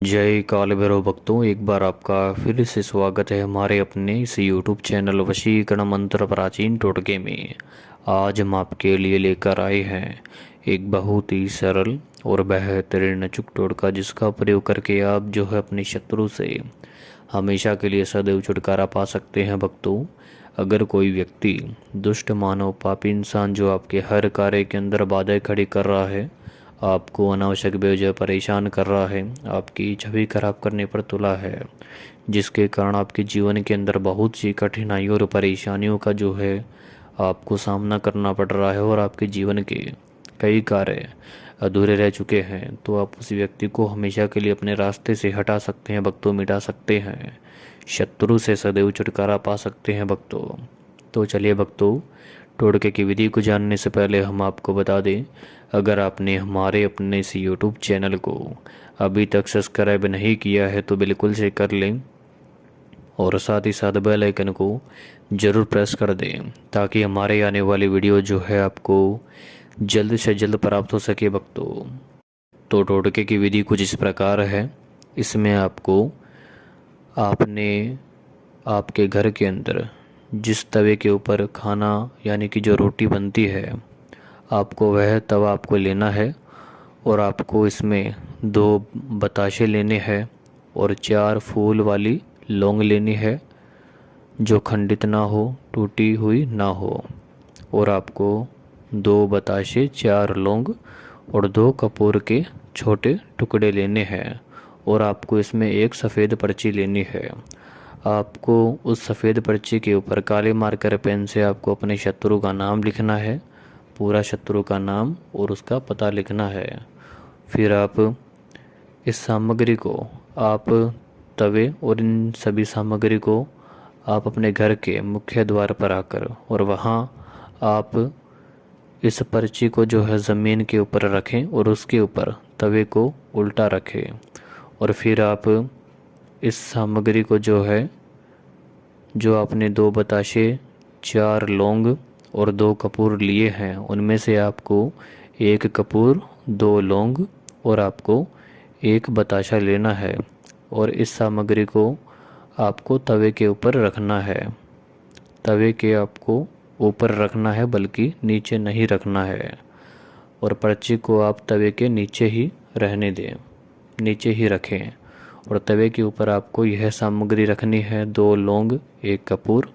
जय काल भैरव भक्तों, एक बार आपका फिर से स्वागत है हमारे अपने इस YouTube चैनल वशीकरण मंत्र प्राचीन टोटके में। आज हम आपके लिए लेकर आए हैं एक बहुत ही सरल और बेहतरीन अचूक टोटका, जिसका प्रयोग करके आप जो है अपने शत्रु से हमेशा के लिए सदैव छुटकारा पा सकते हैं। भक्तों, अगर कोई व्यक्ति दुष्ट मानव पापी इंसान जो आपके हर कार्य के अंदर बाधाएं खड़ी कर रहा है, आपको अनावश्यक बेवजह परेशान कर रहा है, आपकी छवि खराब करने पर तुला है, जिसके कारण आपके जीवन के अंदर बहुत सी कठिनाइयों और परेशानियों का जो है आपको सामना करना पड़ रहा है और आपके जीवन के कई कार्य अधूरे रह चुके हैं, तो आप उस व्यक्ति को हमेशा के लिए अपने रास्ते से हटा सकते हैं भक्तों, मिटा सकते हैं, शत्रु से सदैव छुटकारा पा सकते हैं भक्तों। तो चलिए भक्तों, टोटके की विधि को जानने से पहले हम आपको बता दें, अगर आपने हमारे अपने इस YouTube चैनल को अभी तक सब्सक्राइब नहीं किया है तो बिल्कुल से कर लें और साथ ही साथ बेल आइकन को ज़रूर प्रेस कर दें, ताकि हमारे आने वाली वीडियो जो है आपको जल्द से जल्द प्राप्त हो सके भक्तों। तो टोटके की विधि कुछ इस प्रकार है। इसमें आपको आपने आपके घर के अंदर जिस तवे के ऊपर खाना यानी कि जो रोटी बनती है, आपको वह तवा आपको लेना है और आपको इसमें 2 बताशे लेने हैं और 4 फूल वाली लौंग लेनी है, जो खंडित ना हो, टूटी हुई ना हो। और आपको 2 बताशे, 4 लौंग और 2 कपूर के छोटे टुकड़े लेने हैं और आपको इसमें एक सफ़ेद पर्ची लेनी है। आपको उस सफ़ेद पर्ची के ऊपर काले मार्कर पेन से आपको अपने शत्रु का नाम लिखना है, पूरा शत्रु का नाम और उसका पता लिखना है। फिर आप इस सामग्री को आप तवे और इन सभी सामग्री को आप अपने घर के मुख्य द्वार पर आकर और वहाँ आप इस पर्ची को जो है ज़मीन के ऊपर रखें और उसके ऊपर तवे को उल्टा रखें। और फिर आप इस सामग्री को जो है, जो आपने 2 बताशे, 4 लौंग और 2 कपूर लिए हैं, उनमें से आपको 1 कपूर, 2 लौंग और आपको 1 बताशा लेना है और इस सामग्री को आपको तवे के ऊपर रखना है। तवे के आपको ऊपर रखना है, बल्कि नीचे नहीं रखना है। और पर्ची को आप तवे के नीचे ही रहने दें, नीचे ही रखें। और तवे के ऊपर आपको यह सामग्री रखनी है, 2 लौंग, 1 कपूर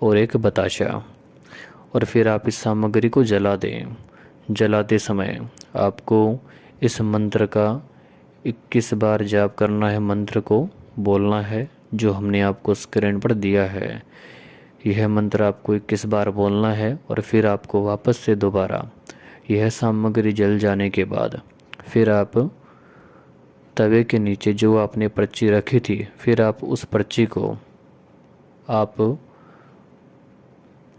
और 1 बताशा। और फिर आप इस सामग्री को जला दें। जलाते समय आपको इस मंत्र का 21 बार जाप करना है, मंत्र को बोलना है जो हमने आपको स्क्रीन पर दिया है। यह मंत्र आपको 21 बार बोलना है और फिर आपको वापस से दोबारा यह सामग्री जल जाने के बाद फिर आप तवे के नीचे जो आपने पर्ची रखी थी, फिर आप उस पर्ची को आप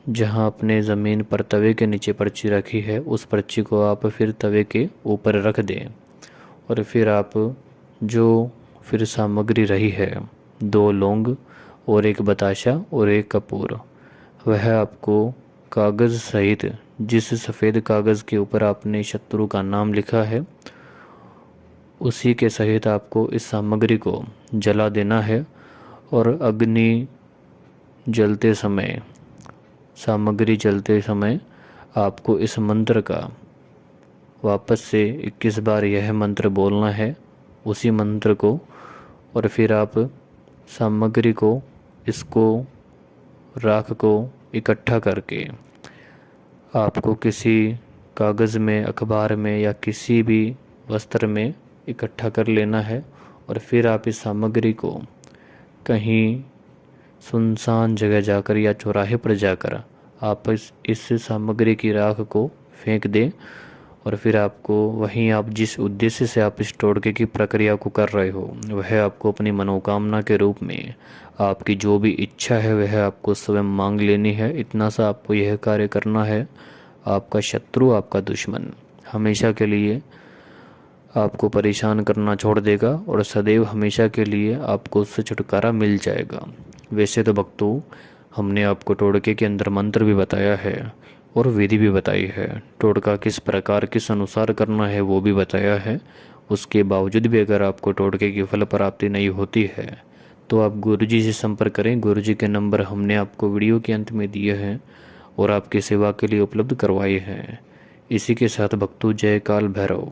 जहां आपने ज़मीन पर तवे के नीचे पर्ची रखी है, उस पर्ची को आप फिर तवे के ऊपर रख दें। और फिर आप जो फिर सामग्री रही है, 2 लौंग और 1 बताशा और 1 कपूर, वह आपको कागज़ सहित, जिस सफ़ेद कागज़ के ऊपर आपने शत्रु का नाम लिखा है, उसी के सहित आपको इस सामग्री को जला देना है। और अग्नि जलते समय, सामग्री जलते समय आपको इस मंत्र का वापस से 21 बार यह मंत्र बोलना है, उसी मंत्र को। और फिर आप सामग्री को, इसको, राख को इकट्ठा करके आपको किसी कागज़ में, अखबार में या किसी भी वस्त्र में इकट्ठा कर लेना है। और फिर आप इस सामग्री को कहीं सुनसान जगह जाकर या चौराहे पर जाकर आप इस सामग्री की राख को फेंक दें। और फिर आपको वहीं, आप जिस उद्देश्य से आप इस टोटके की प्रक्रिया को कर रहे हो, वह आपको अपनी मनोकामना के रूप में आपकी जो भी इच्छा है वह आपको स्वयं मांग लेनी है। इतना सा आपको यह कार्य करना है, आपका शत्रु, आपका दुश्मन हमेशा के लिए आपको परेशान करना छोड़ देगा और सदैव हमेशा के लिए आपको उससे छुटकारा मिल जाएगा। वैसे तो भक्तों, हमने आपको टोटके के अंदर मंत्र भी बताया है और विधि भी बताई है, टोटका किस प्रकार किस अनुसार करना है वो भी बताया है, उसके बावजूद भी अगर आपको टोटके की फल प्राप्ति नहीं होती है तो आप गुरुजी से संपर्क करें। गुरुजी के नंबर हमने आपको वीडियो के अंत में दिए हैं और आपकी सेवा के लिए उपलब्ध करवाए हैं। इसी के साथ भक्तों, जय काल भैरव।